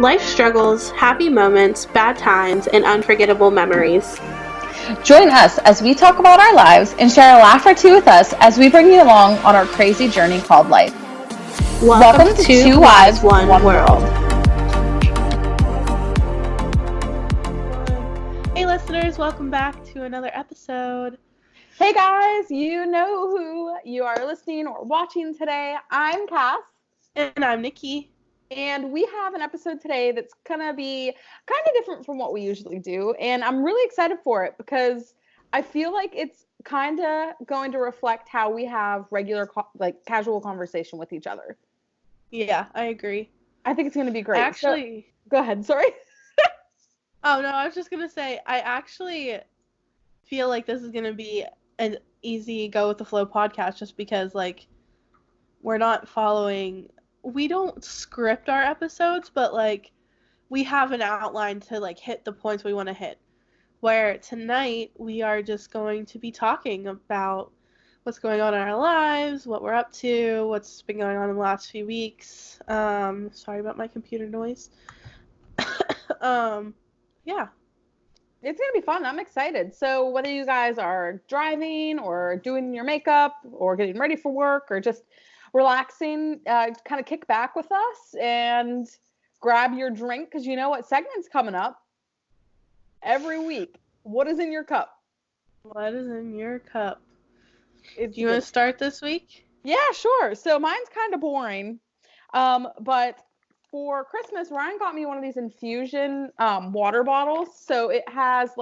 Life struggles, happy moments, bad times, and unforgettable memories. Join us as we talk about our lives and share a laugh or two with us as we bring you along on our crazy journey called life. Welcome to Two Wives, One World. Hey listeners, welcome back to another episode. Hey guys, you know who you are listening or watching today. I'm Cass. And I'm Nikki. And we have an episode today that's going to be kind of different from what we usually do. And I'm really excited for it because I feel like it's kind of going to reflect how we have regular, casual conversation with each other. Yeah, I agree. I think it's going to be great. Actually, go ahead. Sorry. Oh, no, I was just going to say, I actually feel like this is going to be an easy go with the flow podcast just because, we're not following... We don't script our episodes, but, we have an outline to, hit the points we want to hit. Where tonight, we are just going to be talking about what's going on in our lives, what we're up to, what's been going on in the last few weeks. Sorry about my computer noise. Yeah. It's going to be fun. I'm excited. So whether you guys are driving or doing your makeup or getting ready for work or just relaxing, kind of kick back with us and grab your drink because you know what segment's coming up every week. What is in your cup? What is in your cup? Do you want to start this week? Yeah, sure. So mine's kind of boring, but for Christmas, Ryan got me one of these infusion water bottles. So it has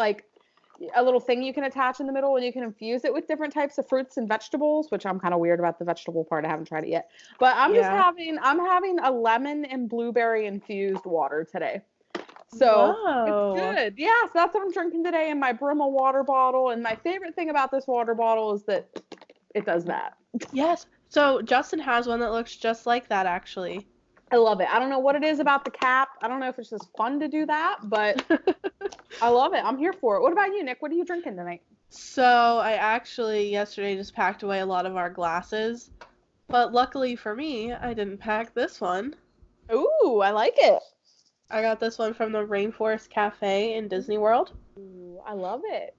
a little thing you can attach in the middle and you can infuse it with different types of fruits and vegetables, which I'm kind of weird about the vegetable part. I haven't tried it yet. But I'm having a lemon and blueberry infused water today. So It's good. Yeah, so that's what I'm drinking today in my Brahma water bottle. And my favorite thing about this water bottle is that it does that. Yes. So Justin has one that looks just like that, actually. I love it. I don't know what it is about the cap. I don't know if it's just fun to do that, but I love it. I'm here for it. What about you, Nick? What are you drinking tonight? So I actually yesterday just packed away a lot of our glasses, but luckily for me, I didn't pack this one. Ooh, I like it. I got this one from the Rainforest Cafe in Disney World. Ooh, I love it.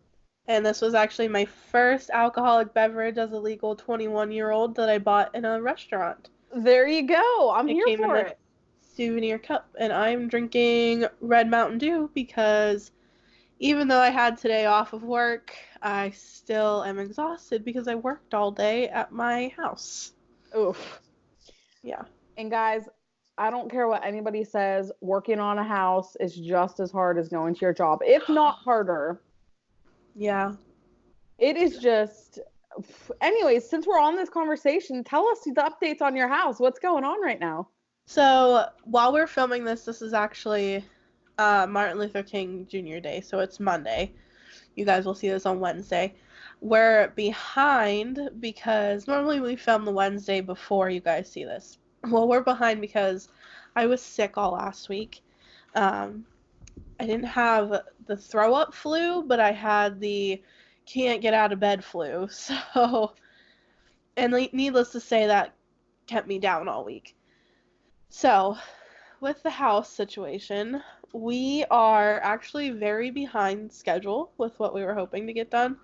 And this was actually my first alcoholic beverage as a legal 21-year-old that I bought in a restaurant. There you go. I'm here for it. Souvenir cup, and I'm drinking Red Mountain Dew because even though I had today off of work, I still am exhausted because I worked all day at my house. Oof. Yeah. And guys, I don't care what anybody says, working on a house is just as hard as going to your job, if not harder. Yeah. It is just... Anyways, since we're on this conversation, tell us the updates on your house. What's going on right now? So, while we're filming this is actually Martin Luther King Jr. Day, so it's Monday. You guys will see this on Wednesday. We're behind because normally we film the Wednesday before you guys see this. Well, we're behind because I was sick all last week. I didn't have the throw-up flu, but I had the can't get out of bed flu. So, and needless to say, that kept me down all week. So, with the house situation, we are actually very behind schedule with what we were hoping to get done.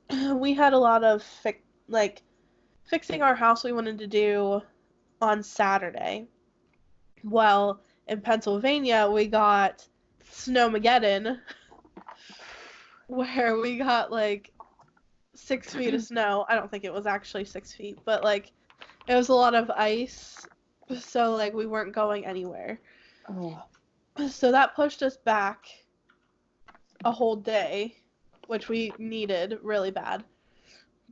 We had a lot of fixing our house we wanted to do on Saturday. Well, in Pennsylvania, we got Snowmageddon, where we got 6 feet of snow. I don't think it was actually 6 feet, but it was a lot of ice, so we weren't going anywhere. Oh. So that pushed us back a whole day, which we needed really bad.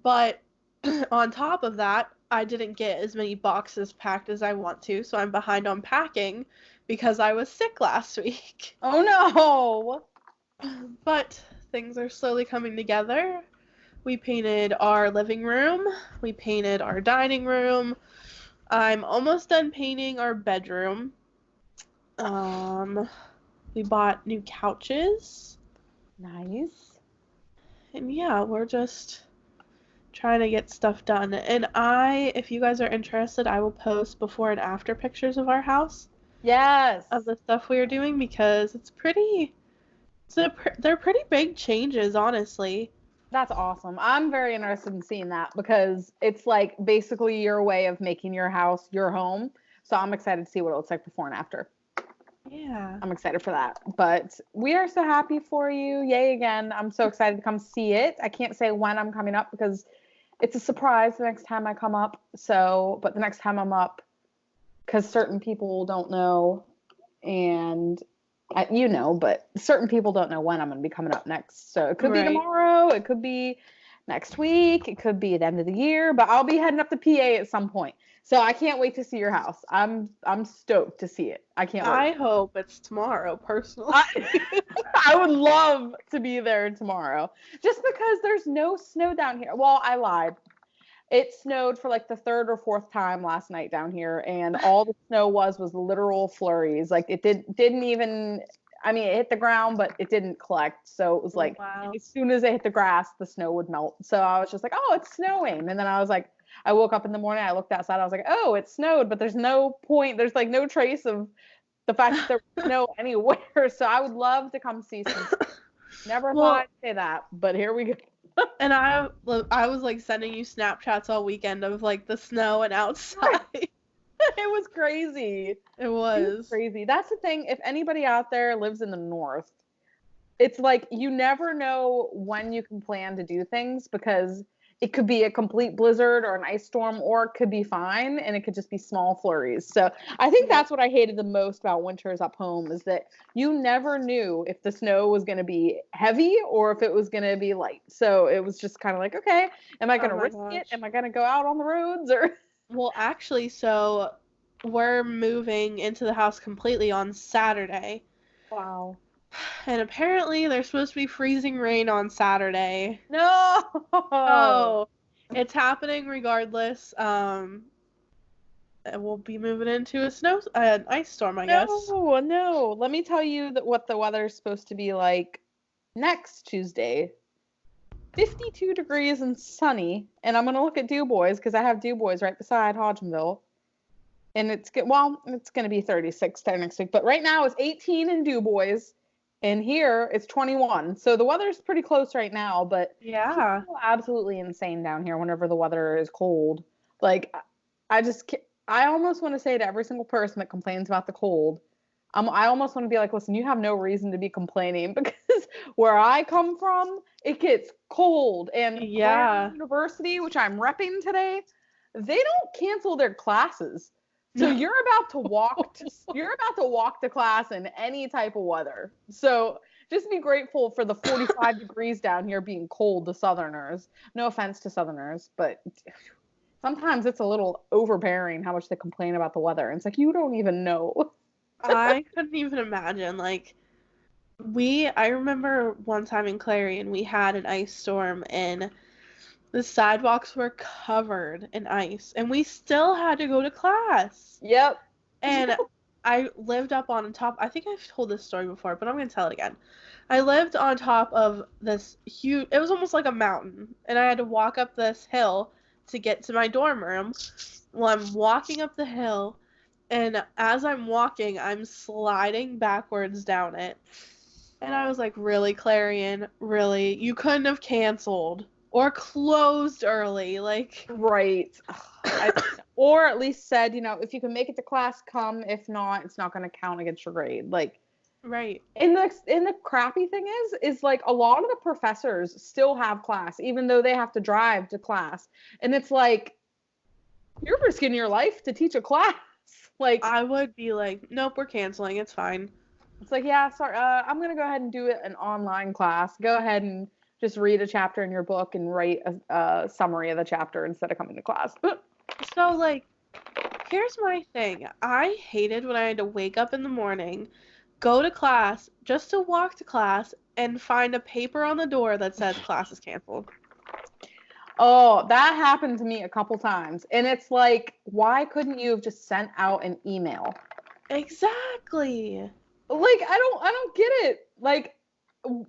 But on top of that, I didn't get as many boxes packed as I want to, so I'm behind on packing because I was sick last week. Oh no! But things are slowly coming together. We painted our living room. We painted our dining room. I'm almost done painting our bedroom. We bought new couches. Nice. And yeah, we're just trying to get stuff done. And if you guys are interested, I will post before and after pictures of our house. Yes. of the stuff we are doing because they're pretty big changes, honestly. That's awesome. I'm very interested in seeing that because it's like basically your way of making your house your home. So I'm excited to see what it looks like before and after. Yeah. I'm excited for that. But we are so happy for you. Yay again. I'm so excited to come see it. I can't say when I'm coming up because it's a surprise the next time I come up. So, but the next time I'm up, because certain people don't know, and but certain people don't know when I'm going to be coming up next. So it could be Right. tomorrow, it could be next week, it could be at the end of the year, but I'll be heading up to PA at some point. So I can't wait to see your house. I'm stoked to see it. I can't wait. I hope it's tomorrow, personally. I would love to be there tomorrow, just because there's no snow down here. Well, I lied. It snowed for like the third or fourth time last night down here, and all the snow was literal flurries. Like it didn't even. I mean, it hit the ground, but it didn't collect. So it was like Wow. as soon as it hit the grass, the snow would melt. So I was just like, oh, it's snowing. And then I was like, I woke up in the morning, I looked outside, I was like, oh, it snowed, but there's no point. There's like no trace of the fact that there was snow anywhere. So I would love to come see some. Never thought I'd say that, but here we go. And I was like sending you Snapchats all weekend of like the snow and outside. It was crazy. It was Crazy. That's the thing. If anybody out there lives in the north, it's like you never know when you can plan to do things because it could be a complete blizzard or an ice storm, or it could be fine and it could just be small flurries. So I think that's what I hated the most about winters up home is that you never knew if the snow was going to be heavy or if it was going to be light. So it was just kind of like, okay, am I going to risk it? Am I going to go out on the roads or? Well, actually, so we're moving into the house completely on Saturday. Wow. And apparently there's supposed to be freezing rain on Saturday. No. Oh, it's happening regardless. And we'll be moving into an ice storm, I guess. No. Let me tell you what the weather's supposed to be like next Tuesday. 52 degrees and sunny. And I'm going to look at DuBois because I have DuBois right beside Hodgenville. And it's going to be 36 there next week. But right now it's 18 in DuBois. And here it's 21. So the weather's pretty close right now, but yeah, it's absolutely insane down here whenever the weather is cold. Like I almost want to say to every single person that complains about the cold, I almost want to be like, listen, you have no reason to be complaining because where I come from, it gets cold. And yeah, University, which I'm repping today, they don't cancel their classes. So you're about to walk to class in any type of weather. So just be grateful for the 45 degrees down here being cold to Southerners. No offense to Southerners, but sometimes it's a little overbearing how much they complain about the weather. And it's like, you don't even know. I couldn't even imagine. Like, I remember one time in Clarion, we had an ice storm and the sidewalks were covered in ice, and we still had to go to class. Yep. And I lived up on top. I think I've told this story before, but I'm going to tell it again. I lived on top of this huge, it was almost like a mountain, and I had to walk up this hill to get to my dorm room. Well, I'm walking up the hill, and as I'm walking, I'm sliding backwards down it. And I was like, really, Clarion? Really? You couldn't have canceled or closed early, like. Right. Or at least said, if you can make it to class, come. If not, it's not going to count against your grade. Like, right. And the crappy thing is like a lot of the professors still have class, even though they have to drive to class. And it's like, you're risking your life to teach a class. Like, I would be like, nope, we're canceling. It's fine. It's like, yeah, sorry, I'm going to go ahead and do an online class. Go ahead and just read a chapter in your book and write a summary of the chapter instead of coming to class. So, like, here's my thing. I hated when I had to wake up in the morning, go to class, just to walk to class, and find a paper on the door that says class is canceled. Oh, that happened to me a couple times. And it's like, why couldn't you have just sent out an email? Exactly. Like, I don't get it. Like,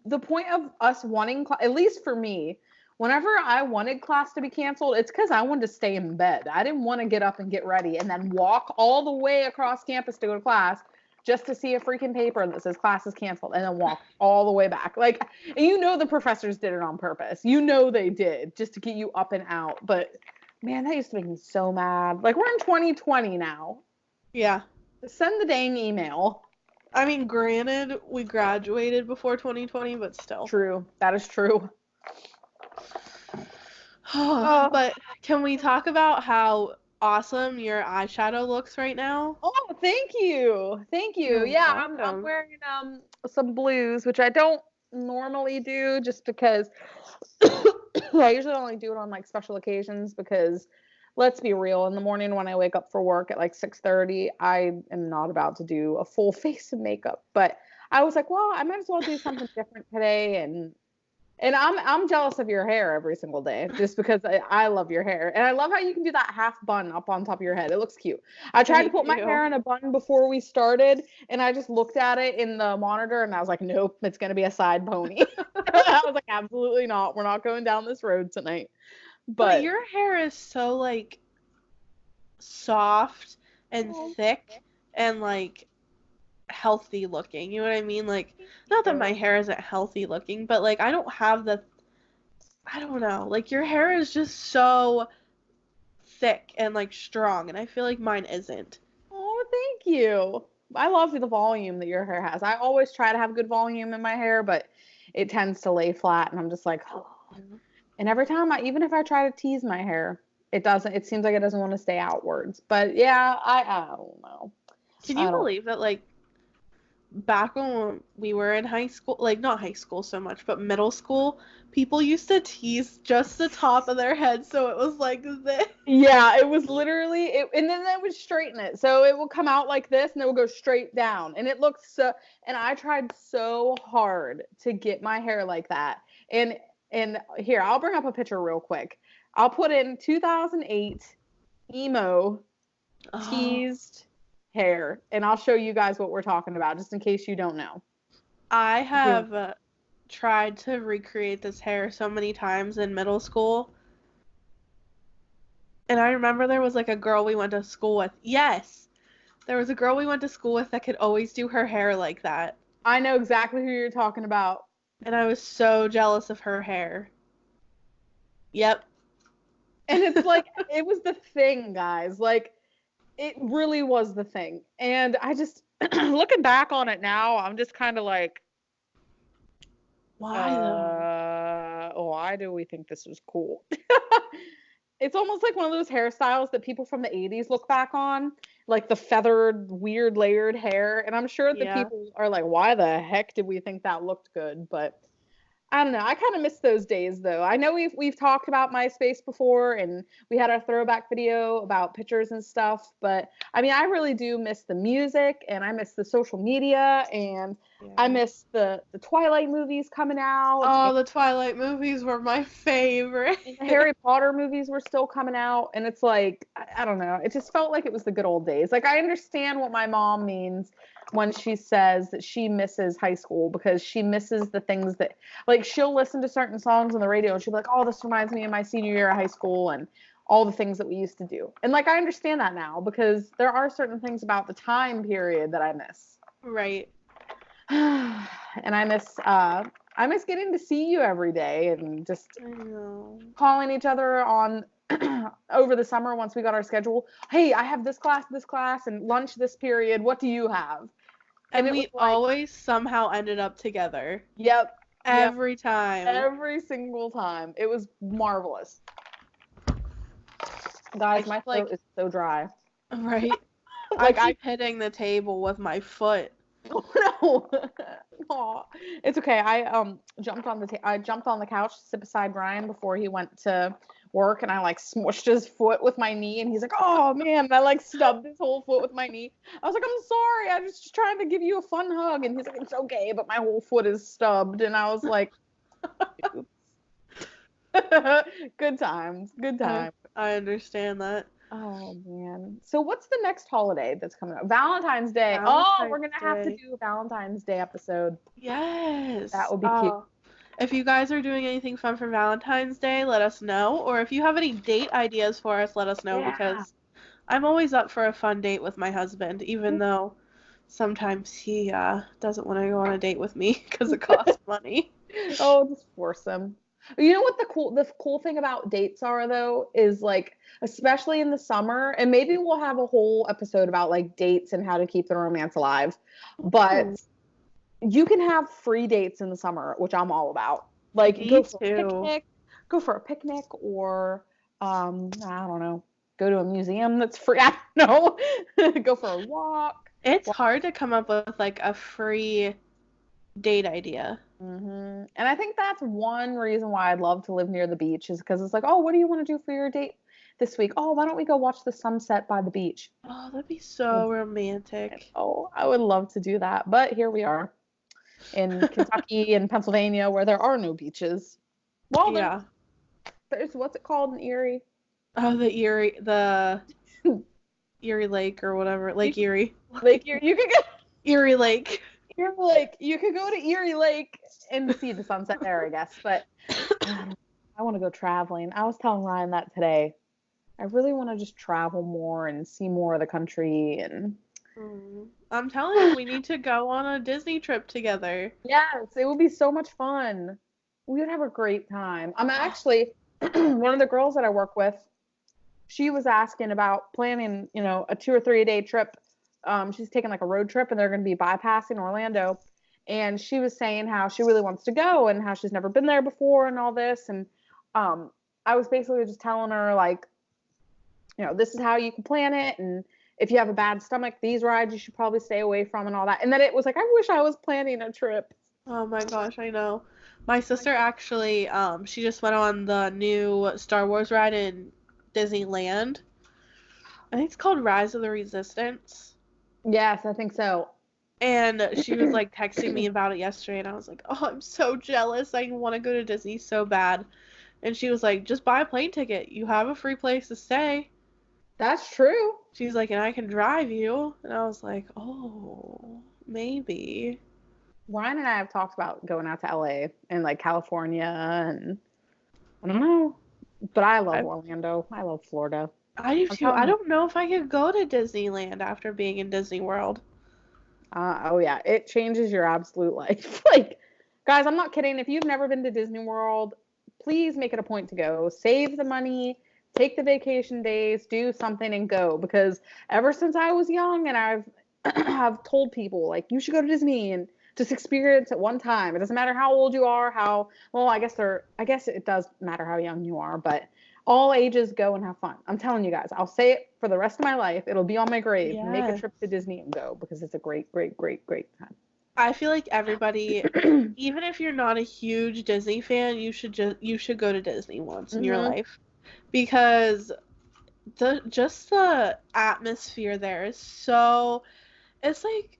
the point of us wanting, at least for me, whenever I wanted class to be canceled, it's because I wanted to stay in bed. I didn't want to get up and get ready and then walk all the way across campus to go to class just to see a freaking paper that says class is canceled and then walk all the way back. Like, you know, the professors did it on purpose. You know they did, just to get you up and out. But man, that used to make me so mad. Like, we're in 2020 now. Yeah. Send the dang email. I mean, granted, we graduated before 2020, but still. True. That is true. But can we talk about how awesome your eyeshadow looks right now? Oh, thank you. Thank you. You're Yeah, I'm welcome. wearing some blues, which I don't normally do just because I usually only do it on like special occasions because let's be real, in the morning when I wake up for work at like 6:30, I am not about to do a full face of makeup. But I was like, well, I might as well do something different today, and I'm jealous of your hair every single day just because I love your hair. And I love how you can do that half bun up on top of your head. It looks cute. I tried to put my hair in a bun before we started, and I just looked at it in the monitor and I was like, nope, it's going to be a side pony. I was like, absolutely not. We're not going down this road tonight. But your hair is so like soft and thick and like healthy looking. You know what I mean? Like, not that my hair isn't healthy looking, but like I don't know. Like, your hair is just so thick and like strong, and I feel like mine isn't. Oh, thank you. I love the volume that your hair has. I always try to have good volume in my hair, but it tends to lay flat, and I'm just like, oh. And every time even if I try to tease my hair, it seems like it doesn't want to stay outwards. But yeah, I don't know. Can you believe that, like, back when we were in high school, like not high school so much, but middle school, people used to tease just the top of their head so it was like this. Yeah, it was literally and then they would straighten it. So it will come out like this and it will go straight down. And it looked and I tried so hard to get my hair like that. And here, I'll bring up a picture real quick. I'll put in 2008 emo teased hair, and I'll show you guys what we're talking about, just in case you don't know. I have tried to recreate this hair so many times in middle school. And I remember there was like a girl we went to school with. Yes! There was a girl we went to school with that could always do her hair like that. I know exactly who you're talking about. And I was so jealous of her hair. Yep. And it's like, it was the thing, guys. Like, it really was the thing. And I just, looking back on it now, I'm just kind of like, why though? Why do we think this was cool? It's almost like one of those hairstyles that people from the 80s look back on, like the feathered, weird, layered hair. And I'm sure that people are like, why the heck did we think that looked good? But I don't know. I kind of miss those days, though. I know we've talked about MySpace before, and we had our throwback video about pictures and stuff. But I mean, I really do miss the music, and I miss the social media, and I miss the Twilight movies coming out. Oh, the Twilight movies were my favorite. The Harry Potter movies were still coming out, and it's like, I don't know. It just felt like it was the good old days. Like, I understand what my mom means when she says that she misses high school, because she misses the things that, like, she'll listen to certain songs on the radio and she'll be like, oh, this reminds me of my senior year of high school and all the things that we used to do. And like, I understand that now, because there are certain things about the time period that I miss. Right. And I miss getting to see you every day and just calling each other on over the summer once we got our schedule. Hey, I have this class, and lunch this period. What do you have? And we always somehow ended up together. Yep. Every time. Every single time. It was marvelous. Guys, my throat is so dry. Right? Like, I keep hitting the table with my foot. Oh, no. Aw. It's okay. I jumped on the couch to sit beside Ryan before he went to work, and I like smushed his foot with my knee, and he's like, oh man, and I like stubbed his whole foot with my knee. I was like, I'm sorry, I was just trying to give you a fun hug, and he's like, it's okay, but my whole foot is stubbed. And I was like, good times. I understand that. Oh man. So what's the next holiday that's coming up? Valentine's Day. We're gonna have to do a Valentine's Day episode. Yes. That would be cute. If you guys are doing anything fun for Valentine's Day, let us know. Or if you have any date ideas for us, let us know Yeah. because I'm always up for a fun date with my husband, even though sometimes he doesn't want to go on a date with me because it costs money. Oh, just force them. You know what the cool thing about dates are though is like especially in the summer, and maybe we'll have a whole episode about like dates and how to keep the romance alive. But Ooh, you can have free dates in the summer, which I'm all about. Like me too. go for a picnic or I don't know, go to a museum that's free. I don't know. Go for a walk. It's hard to come up with like a free date idea. And I think that's one reason why I'd love to live near the beach is because it's like, oh, what do you want to do for your date this week? Oh, why don't we go watch the sunset by the beach? Oh, that'd be so romantic. Oh, I would love to do that. But here we are in Kentucky and Pennsylvania where there are no beaches. Well, Yeah. there's what's it called in Erie? Oh, the Erie Lake or whatever, Lake Erie. Lake Erie. You could go. Erie Lake. You're like you could go to Erie Lake and see the sunset there, I guess. But I want to go traveling. I was telling Ryan that today. I really want to just travel more and see more of the country and I'm telling you, we need to go on a Disney trip together. yes, it would be so much fun. We would have a great time. I'm actually one of the girls that I work with. She was asking about planning, a 2 or 3 day trip. She's taking like a road trip and they're going to be bypassing Orlando. And she was saying how she really wants to go and how she's never been there before and all this. And I was basically just telling her like, this is how you can plan it. And if you have a bad stomach, these rides you should probably stay away from and all that. And then it was like, I wish I was planning a trip. Oh my gosh, I know. My sister actually, she just went on the new Star Wars ride in Disneyland. I think it's called Rise of the Resistance. Yes, I think so. And she was like texting me about it yesterday, and I was like, oh, I'm so jealous. I want to go to Disney so bad. And she was like, just buy a plane ticket. You have a free place to stay. That's true. She's like, and I can drive you. And I was like, oh, maybe. Ryan and I have talked about going out to LA and like California and I don't know. But I love Orlando. I love Florida. I do I'm too. I telling you. don't know if I could go to Disneyland after being in Disney World. Oh yeah, it changes your absolute life. Like, guys, I'm not kidding. If you've never been to Disney World, please make it a point to go. Save the money, take the vacation days, do something and go. Because ever since I was young and I've have told people like you should go to Disney and just experience it one time. It doesn't matter how old you are, I guess it does matter how young you are, but all ages go and have fun. I'm telling you guys, I'll say it for the rest of my life. It'll be on my grave. Yes. Make a trip to Disney and go because it's a great, great, great, great time. I feel like everybody, even if you're not a huge Disney fan, you should go to Disney once in your life because the atmosphere there is so, it's like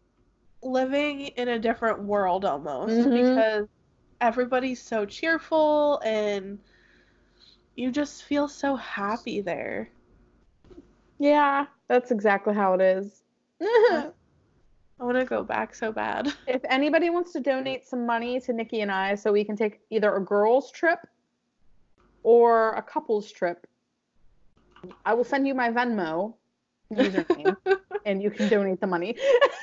living in a different world almost because everybody's so cheerful and you just feel so happy there. Yeah, that's exactly how it is. I want to go back so bad. If anybody wants to donate some money to Nikki and I so we can take either a girls trip or a couples trip, I will send you my Venmo username and you can donate the money.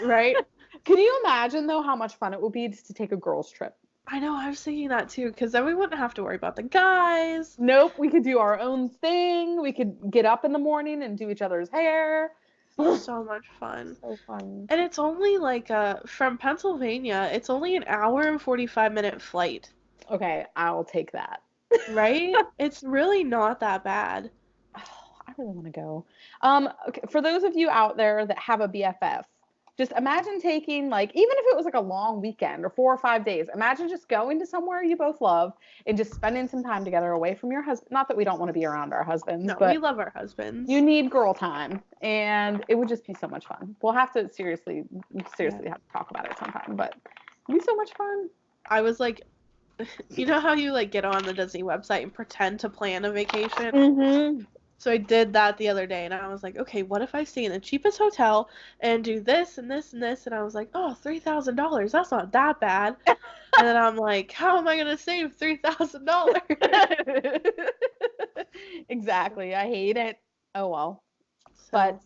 Right? Can you imagine though how much fun it would be just to take a girls trip? I know, I was thinking that too, because then we wouldn't have to worry about the guys. Nope, we could do our own thing. We could get up in the morning and do each other's hair. So much fun. So fun. And it's only like from Pennsylvania, it's only an hour and 45-minute flight. Okay, I'll take that. Right? It's really not that bad. Oh, I really want to go. Okay, for those of you out there that have a BFF, just imagine taking like, even if it was like a long weekend or 4 or 5 days, imagine just going to somewhere you both love and just spending some time together away from your husband. Not that we don't want to be around our husbands, No, but we love our husbands. you need girl time and it would just be so much fun. We'll have to seriously have to talk about it sometime, but it'd be so much fun. I was like, you know how you like get on the Disney website and pretend to plan a vacation? So I did that the other day, and I was like, okay, what if I stay in the cheapest hotel and do this and this and this? And I was like, oh, $3,000. That's not that bad. And then I'm like, how am I gonna save $3,000? Exactly. I hate it. Oh well. So, But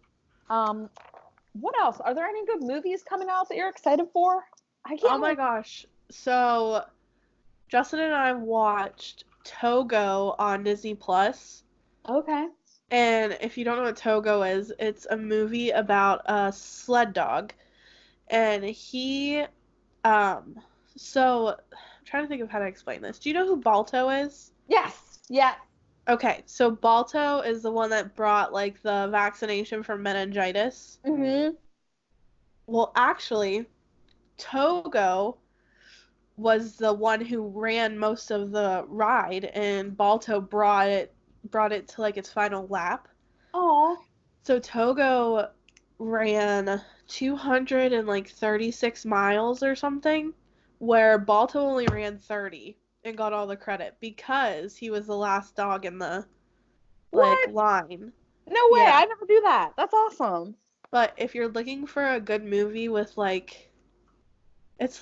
what else? Are there any good movies coming out that you're excited for? I oh can't my wait. gosh. So Justin and I watched Togo on Disney Plus. Okay. And if you don't know what Togo is, it's a movie about a sled dog. And he, um, so I'm trying to think of how to explain this. Do you know who Balto is? Yes. Yeah. Okay, so Balto is the one that brought like the vaccination for meningitis. Mhm. Well, actually, Togo was the one who ran most of the ride, and Balto brought it to like its final lap. Oh. So Togo ran 236 miles or something, where Balto only ran 30 and got all the credit because he was the last dog in the like What? line. No way. Yeah. I never do that. That's awesome. But if you're looking for a good movie with like it's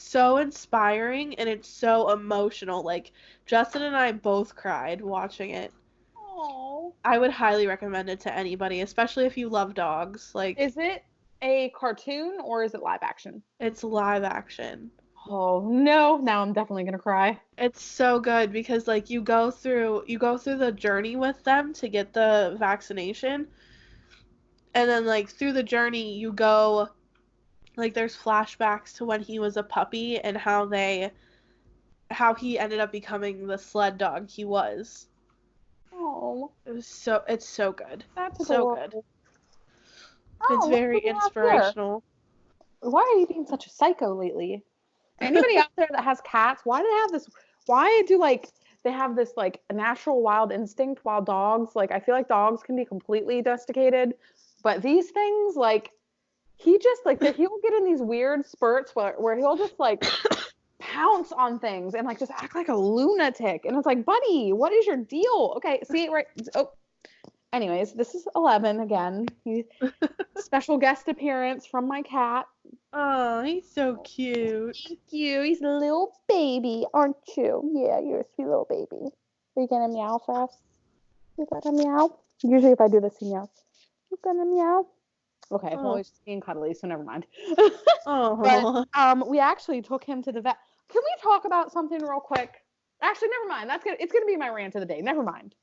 so inspiring and it's so emotional. Like Justin and I both cried watching it. Oh. I would highly recommend it to anybody, especially if you love dogs. Like Is it a cartoon or is it live action? it's live action. Oh no. Now I'm definitely gonna cry. It's so good because like you go through the journey with them to get the vaccination, and then like through the journey you go like there's flashbacks to when he was a puppy and how he ended up becoming the sled dog he was. Oh, It's so good. that's So good. adorable. It's Oh, look very who we have here. inspirational. Why are you being such a psycho lately? Anybody out there that has cats, why do they have this? Why do like they have this like a natural wild instinct while dogs, like I feel like dogs can be completely domesticated, but these things like he just like that he'll get in these weird spurts where he'll just like pounce on things and like just act like a lunatic. And it's like, buddy, what is your deal? Okay, see right. Oh, anyways, this is 11 again. Special guest appearance from my cat. Oh, he's so cute. Thank you. He's a little baby, aren't you? Yeah, you're a sweet little baby. Are you gonna meow for us? You gonna meow? Usually if I do this, he meows. You gonna meow? Okay, well, Oh. he's just being cuddly, so never mind. Oh. But we actually took him to the vet. Can we talk about something real quick? Actually, never mind. It's gonna be my rant of the day. Never mind.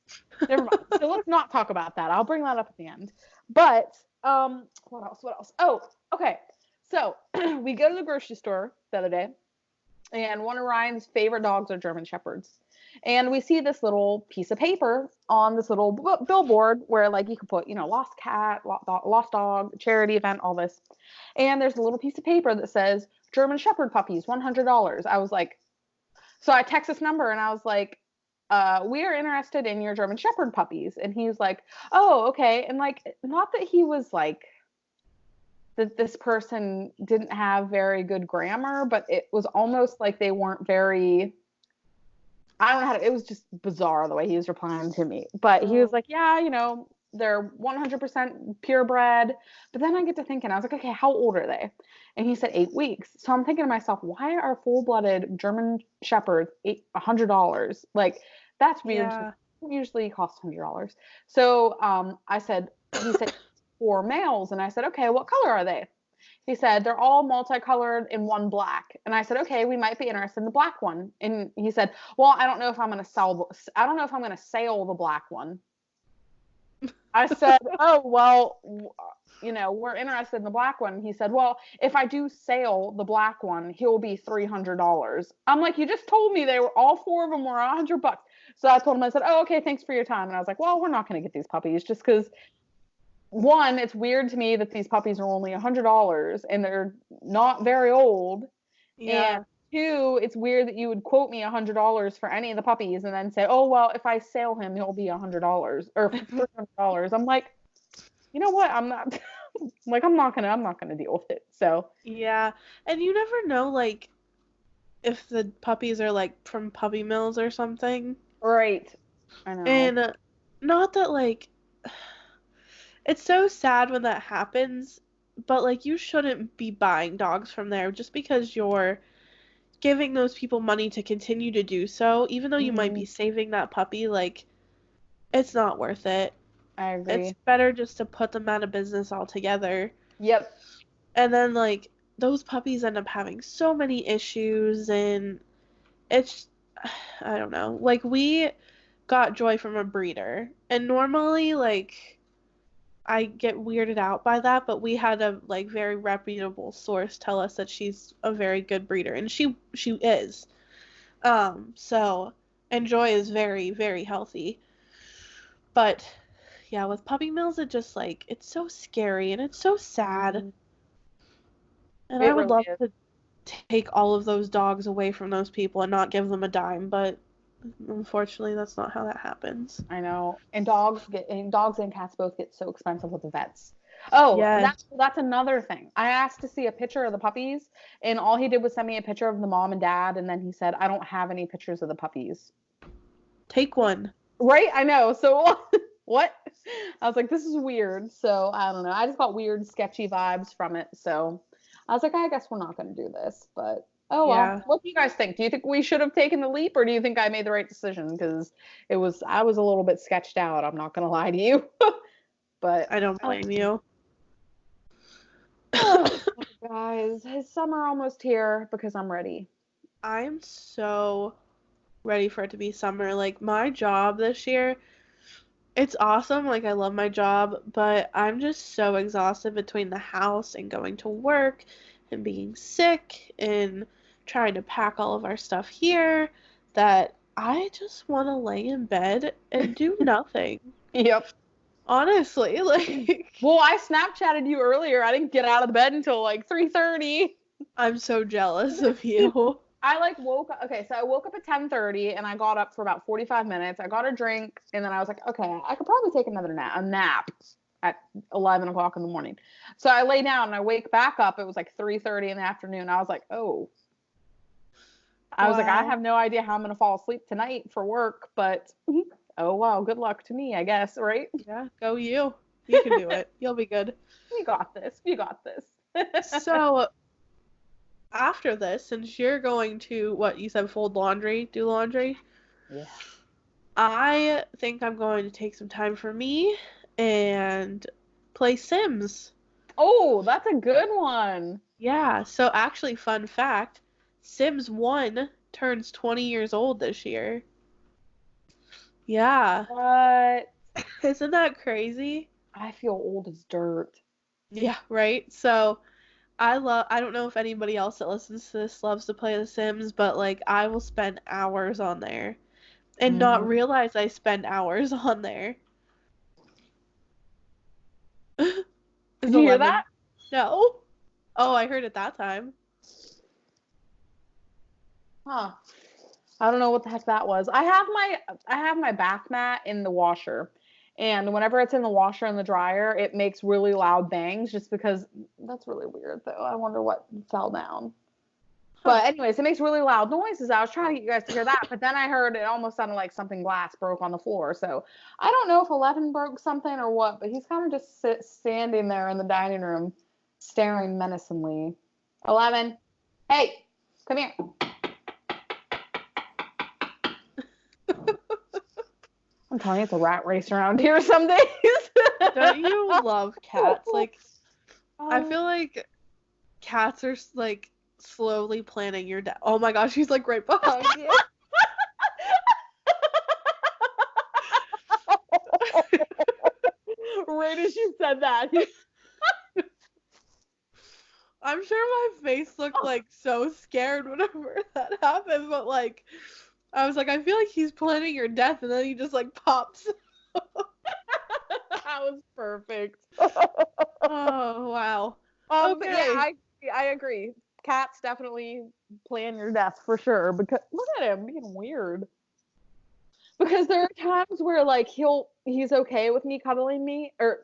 Never mind. So let's not talk about that. I'll bring that up at the end. But what else? What else? Oh, okay. So we go to the grocery store the other day, and one of Ryan's favorite dogs are German Shepherds. And we see this little piece of paper on this little billboard where, like, you could put, lost cat, lost dog, charity event, all this. And there's a little piece of paper that says German Shepherd puppies, $100. I was like, so I text this number and I was like, we are interested in your German Shepherd puppies. And he's like, oh, okay. And like, not that he was like, that this person didn't have very good grammar, but it was almost like they weren't very, I don't know how to, it was just bizarre the way he was replying to me. But he was like, yeah, they're 100% purebred. But then I get to thinking, I was like, okay, how old are they? And he said 8 weeks. So I'm thinking to myself, why are full-blooded German Shepherds $100? Like, that's weird. Yeah. Usually costs $100. So he said 4 males. And I said, okay, what color are they? He said, they're all multicolored and one black. And I said, okay, we might be interested in the black one. And he said, well, I don't know if I'm going to sell the black one. I said, oh, well, we're interested in the black one. He said, well, if I do sell the black one, he'll be $300. I'm like, you just told me all 4 of them were $100. So I told him, I said, oh, okay, thanks for your time. And I was like, well, we're not going to get these puppies just because, one, it's weird to me that these puppies are only $100 and they're not very old. Yeah. And 2, it's weird that you would quote me $100 for any of the puppies and then say, oh, well, if I sell him, he'll be $100 or $300. I'm like, you know what? I'm not gonna deal with it. So Yeah. And you never know, like, if the puppies are, like, from puppy mills or something. right. I know. And not that like it's so sad when that happens, but like you shouldn't be buying dogs from there just because you're giving those people money to continue to do so, even though you might Hmm. be saving that puppy, like it's not worth it. I It's agree. better just to put them out of business altogether. Yep. And then like those puppies end up having so many issues and it's I don't know. Like we got Joy from a breeder and normally like I get weirded out by that, but we had a like very reputable source tell us that she's a very good breeder and she is. So and Joy is very very healthy. But yeah, with puppy mills it just like it's so scary and it's so sad. Mhm. And I It would really love is. to take all of those dogs away from those people and not give them a dime, but unfortunately that's not how that happens. I know. And dogs and cats both get so expensive with the vets. Oh, Yes. that's another thing. I asked to see a picture of the puppies, and all he did was send me a picture of the mom and dad, and then he said, "I don't have any pictures of the puppies." Take one. Right? I know. So what? I was like, this is weird. So I don't know. I just got weird, sketchy vibes from it. So I was like, I guess we're not going to do this. But oh well. Yeah. What do you guys think? Do you think we should have taken the leap, or do you think I made the right decision? Because I was a little bit sketched out. I'm not going to lie to you. But I don't oh, blame you. oh, guys, is summer almost here? Because I'm ready. I'm so ready for it to be summer. Like my job this year, it's awesome. Like I love my job, but I'm just so exhausted between the house and going to work and being sick and trying to pack all of our stuff here that I just want to lay in bed and do nothing. Yep. Honestly, like Well, I Snapchatted you earlier. I didn't get out of the bed until like 3:30. I'm so jealous of you. I like woke up. Okay, so I woke up at 10:30 and I got up for about 45 minutes. I got a drink and then I was like, okay, I could probably take another nap at 11 o'clock in the morning. So I lay down and I wake back up. It was like 3:30 in the afternoon. I was like, oh, I was like, I Wow. have no idea how I'm gonna fall asleep tonight for work, but oh wow, good luck to me, I guess, right? Yeah, go you. You can do it. You'll be good. You got this. You got this. So, after this, since you're going to, what you said, fold laundry, do laundry, Yeah. I think I'm going to take some time for me and play Sims. Oh, that's a good one. Yeah, so actually, fun fact, Sims 1 turns 20 years old this year. Yeah, What? isn't that crazy? I feel old as dirt. Yeah, right? So, I don't know if anybody else that listens to this loves to play The Sims, but like I will spend hours on there and not Mhm. realize I spend hours on there. Is Did you hear 11? that? No. Oh, I heard it that time. Huh. I don't know what the heck that was. I have my bath mat in the washer. And whenever it's in the washer and the dryer, it makes really loud bangs just because that's really weird though. I wonder what fell down. Huh. But anyways, it makes really loud noises. I was trying to get you guys to hear that, but then I heard it almost sounded like something glass broke on the floor. So I don't know if 11 broke something or what, but he's kind of just standing there in the dining room, staring menacingly. 11, hey, come here. I'm telling you, it's a rat race around here some days. Don't you love cats? Like I Um, feel like cats are like slowly planning your death. Oh my gosh, she's like right behind you. right as you said that. I'm sure my face looked like so scared whenever that happened, but like I was like, I feel like he's planning your death, and then he just like pops. that was perfect. Oh wow. But yeah, Okay. I agree. Cats definitely plan your death for sure. Because look at him being weird. Because there are times where like he's okay with me cuddling me or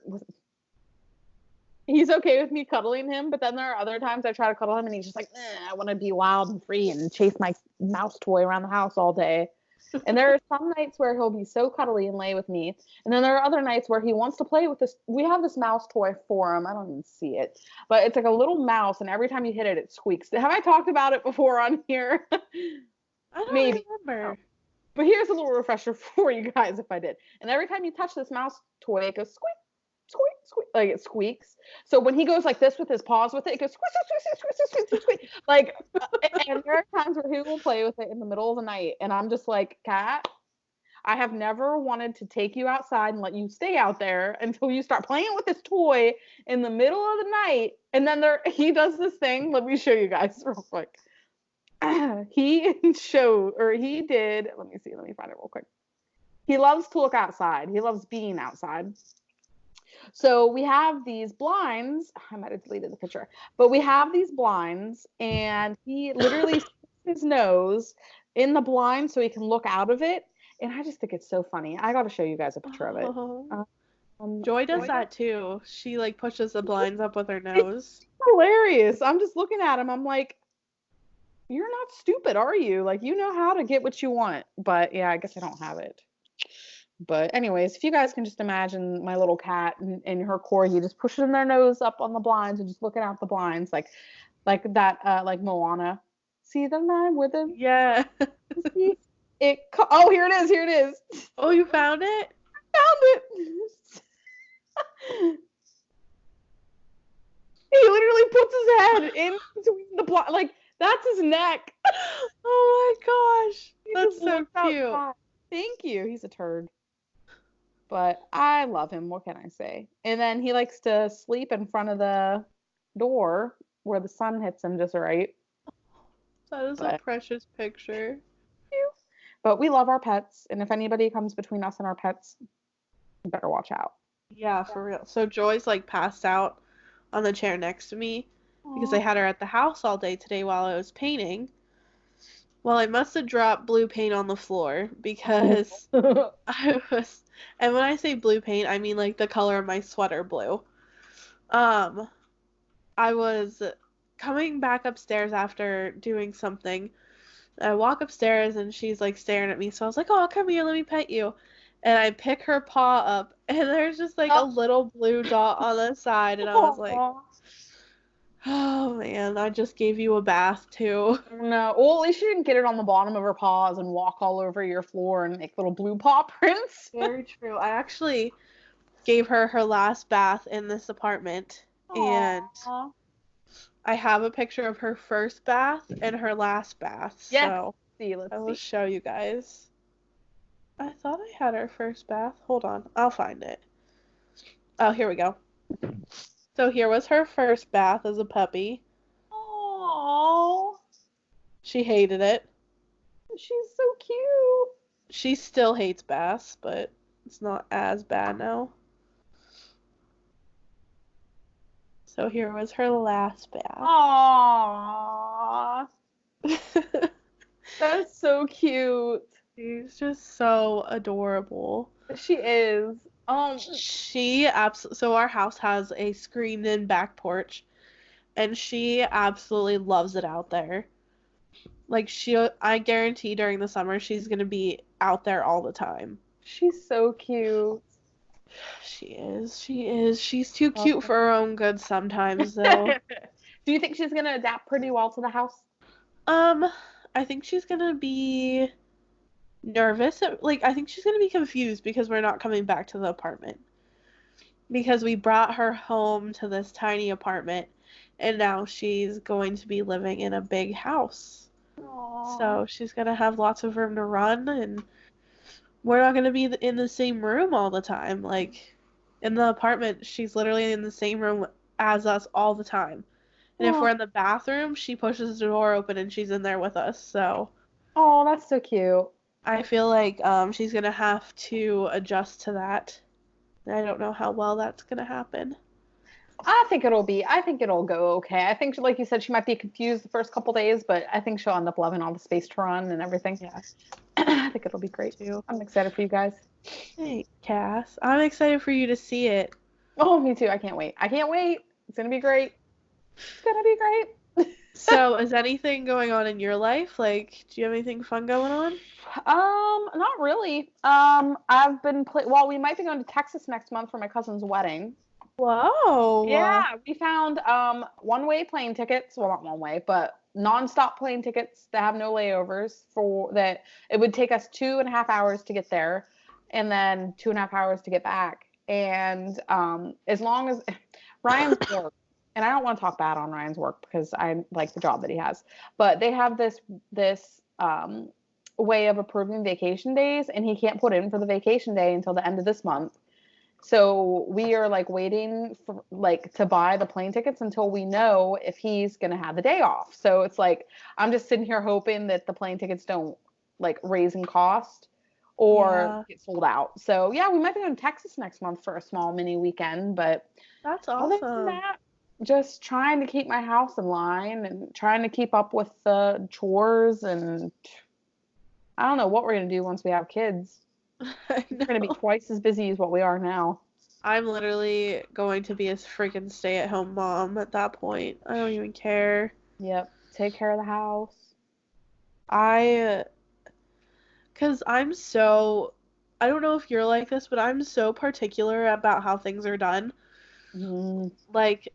he's okay with me cuddling him, but then there are other times I try to cuddle him and he's just like, I want to be wild and free and chase my mouse toy around the house all day. And there are some nights where he'll be so cuddly and lay with me. And then there are other nights where he wants to play with this. We have this mouse toy for him. I don't even see it, but it's like a little mouse. And every time you hit it, it squeaks. Have I talked about it before on here? I don't Maybe. remember. But here's a little refresher for you guys if I did. And every time you touch this mouse toy, it goes squeak, squeak, squeak, like it squeaks. So when he goes like this with his paws with it goes squeak, squeak, squeak, squeak, squeak, squeak, squeak. Like, and there are times where he will play with it in the middle of the night, and I'm just like, Cat, I have never wanted to take you outside and let you stay out there until you start playing with this toy in the middle of the night. And then he does this thing. Let me show you guys real quick. He did, let me see, let me find it real quick. He loves to look outside. He loves being outside. So we have these blinds. I might have deleted the picture, but we have these blinds, and he literally sticks his nose in the blind so he can look out of it. And I just think it's so funny. I got to show you guys a picture of it. Joy does that too. She like pushes the blinds up with her nose. It's hilarious. I'm just looking at him. I'm like, you're not stupid, are you? Like, you know how to get what you want. But yeah, I guess I don't have it. But anyways, if you guys can just imagine my little cat and her corgi just pushing their nose up on the blinds and just looking out the blinds like that, like Moana. See the line with him? Yeah. See? Oh, here it is. Here it is. Oh, you found it? Found it. He literally puts his head in between the blind. Like, that's his neck. Oh my gosh. That's so cute. Outside. Thank you. He's a turd. But I love him. What can I say? And then he likes to sleep in front of the door where the sun hits him just right. That is a precious picture. But we love our pets. And if anybody comes between us and our pets, you better watch out. Yeah, for real. So Joy's like passed out on the chair next to me because I had her at the house all day today while I was painting. Well, I must have dropped blue paint on the floor because I was, and when I say blue paint, I mean like the color of my sweater blue. I was coming back upstairs after doing something. I walk upstairs and she's like staring at me, so I was like, oh, come here, let me pet you. And I pick her paw up, and there's just like a little blue dot on the side, and I was like, oh man, I just gave you a bath too. No, well, at least you didn't get it on the bottom of her paws and walk all over your floor and make little blue paw prints. Very true. I actually gave her her last bath in this apartment, and I have a picture of her first bath and her last bath. Yes. So I will show you guys. I thought I had her first bath. Hold on. I'll find it. Oh, here we go. So here was her first bath as a puppy. Aww. She hated it. She's so cute. She still hates baths, but it's not as bad now. So here was her last bath. Aww. That's so cute. She's just so adorable. She is. So our house has a screened-in back porch, and she absolutely loves it out there. Like I guarantee during the summer she's gonna be out there all the time. She's so cute. She is. She's too cute for her own good sometimes, though. Do you think she's gonna adapt pretty well to the house? I think she's gonna be nervous. I think she's gonna be confused because we're not coming back to the apartment. Because we brought her home to this tiny apartment, and now she's going to be living in a big house. Aww. So she's gonna have lots of room to run, and we're not gonna be in the same room all the time. Like, in the apartment, she's literally in the same room as us all the time. And if we're in the bathroom, she pushes the door open and she's in there with us. So. Oh, that's so cute. I feel like she's gonna have to adjust to that. I don't know how well that's gonna happen. I think it'll go okay. I think, like you said, she might be confused the first couple days, but I think she'll end up loving all the space to run and everything. Yeah. I think it'll be great too. I'm excited for you guys. Hey, Cass. I'm excited for you to see it. Oh, me too. I can't wait. It's gonna be great. It's gonna be great. So, is anything going on in your life? Like, do you have anything fun going on? Not really. I've been well, we might be going to Texas next month for my cousin's wedding. Whoa. Yeah, we found one-way plane tickets. Well, not one way, but non-stop plane tickets that have no layovers for that. It would take us 2.5 hours to get there, and then 2.5 hours to get back. And as long as Ryan's work, and I don't want to talk bad on Ryan's work because I like the job that he has, but they have this way of approving vacation days, and he can't put in for the vacation day until the end of this month. So we are like waiting for like to buy the plane tickets until we know if he's gonna have the day off. So it's like I'm just sitting here hoping that the plane tickets don't like raise in cost or Yeah, get sold out. So yeah, we might be going to Texas next month for a small mini weekend, but that's other than awesome. that, just trying to keep my house in line and trying to keep up with the chores, and I don't know what we're gonna do once we have kids. I We're gonna be know. twice as busy as what we are now. I'm literally going to be a freaking stay-at-home mom at that point. I don't even care. Yep. Take care of the house. I, cause I'm so, I don't know if you're like this, but I'm so particular about how things are done. Mm, Like,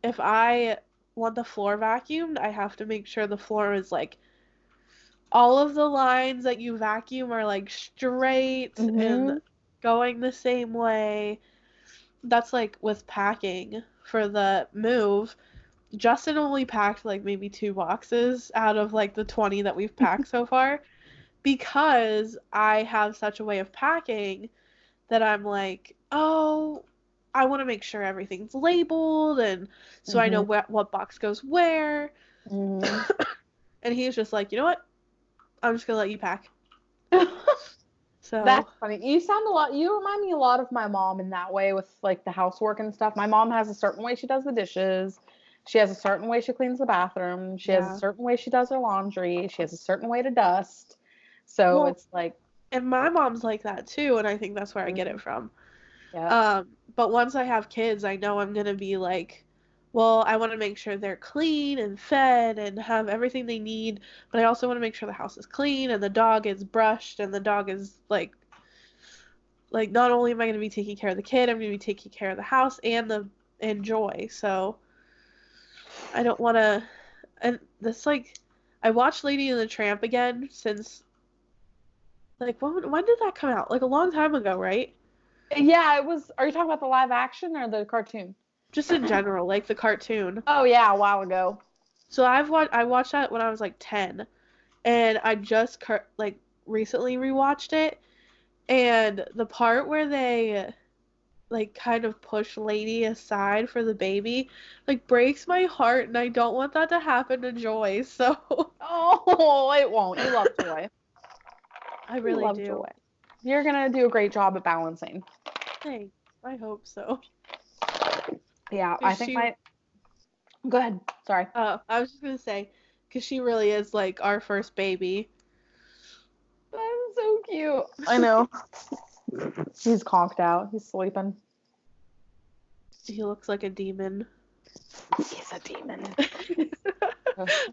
if I want the floor vacuumed, I have to make sure the floor is like all of the lines that you vacuum are like straight and hmm going the same way. That's like with packing for the move. Justin only packed like maybe 2 boxes out of like the 20 that we've packed so far because I have such a way of packing that I'm like, oh, I want to make sure everything's labeled and so I know hmm what box goes where. hmm And he's just like, you know what? I'm just gonna let you pack. So, That's funny. You sound a lot, you remind me a lot of my mom in that way with like the housework and stuff. My mom has a certain way she does the dishes. She has a certain way she cleans the bathroom. She has a yeah. certain way she does her laundry. She has a certain way to dust. So Well, it's like, and my mom's like that too, and I think that's where I get it mhm, from. yep. But once I have kids, I know I'm gonna be like, well, I want to make sure they're clean and fed and have everything they need, but I also want to make sure the house is clean and the dog is brushed and the dog is like not only am I gonna be taking care of the kid, I'm gonna be taking care of the house and Joy. So I don't want to. And this like, I watched Lady and the Tramp again since like when did that come out? Like a long time ago, right? Yeah, it was. Are you talking about the live action or the cartoon? Just in general, like the cartoon. Oh yeah, a while ago. So I watched that when I was like 10 and I just like recently rewatched it and the part where they like kind of push Lady aside for the baby like breaks my heart and I don't want that to happen to Joy. So Oh, it won't. You love Joy. I You really love do. Joy. You're gonna do a great job at balancing. Thanks. I hope so. Yeah, 'Cause I think she my. Go ahead. Sorry. I was just gonna say, because she really is like our first baby. That's so cute. I know. He's conked out. He's sleeping. He looks like a demon. He's a demon.